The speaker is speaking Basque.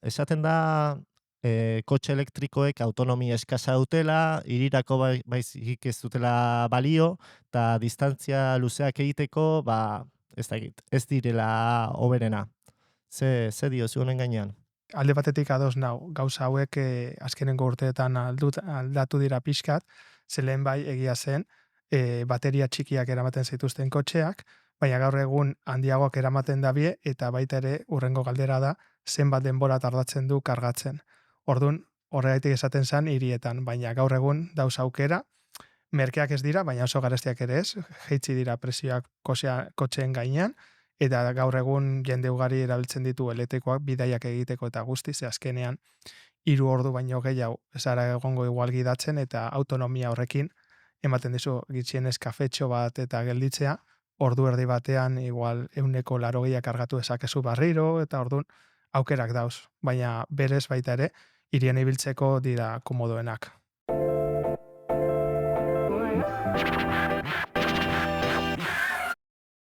esaten da kotxe elektrikoek autonomia eskasa dutela, hirirako baizik ez dutela balio, eta distantzia luzeak egiteko, ez dakit, ez direla hoberena. Ze diozu honen gainean? Alde batetik ados nau, gauza hauek azkenengo urteetan aldatu dira pixkat, ze lehen bai egia zen, bateria txikiak eramaten zituzten kotxeak, baina gaur egun handiagoak eramaten dabie, eta baita ere urrengo galdera da, zenbat denbora tardatzen du kargatzen. Ordun horregatik esaten zen hirietan, baina gaur egun dauz aukera, merkeak ez dira, baina oso garestiak ere ez, jeitsi dira presioak kotxeen gainean, eta gaur egun jende ugari erabiltzen ditu elektikoak bidaiak egiteko eta guzti, ze azkenean 3 ordu baino gehiago zara egongo igual gidatzen eta autonomia horrekin ematen dizu gutxienez kafetxo bat eta gelditzea, ordu erdi batean igual 180 kargatu dezakezu barriro eta ordun aukerak dauz, baina berez baita ere hirien ibiltzeko dira komodoenak.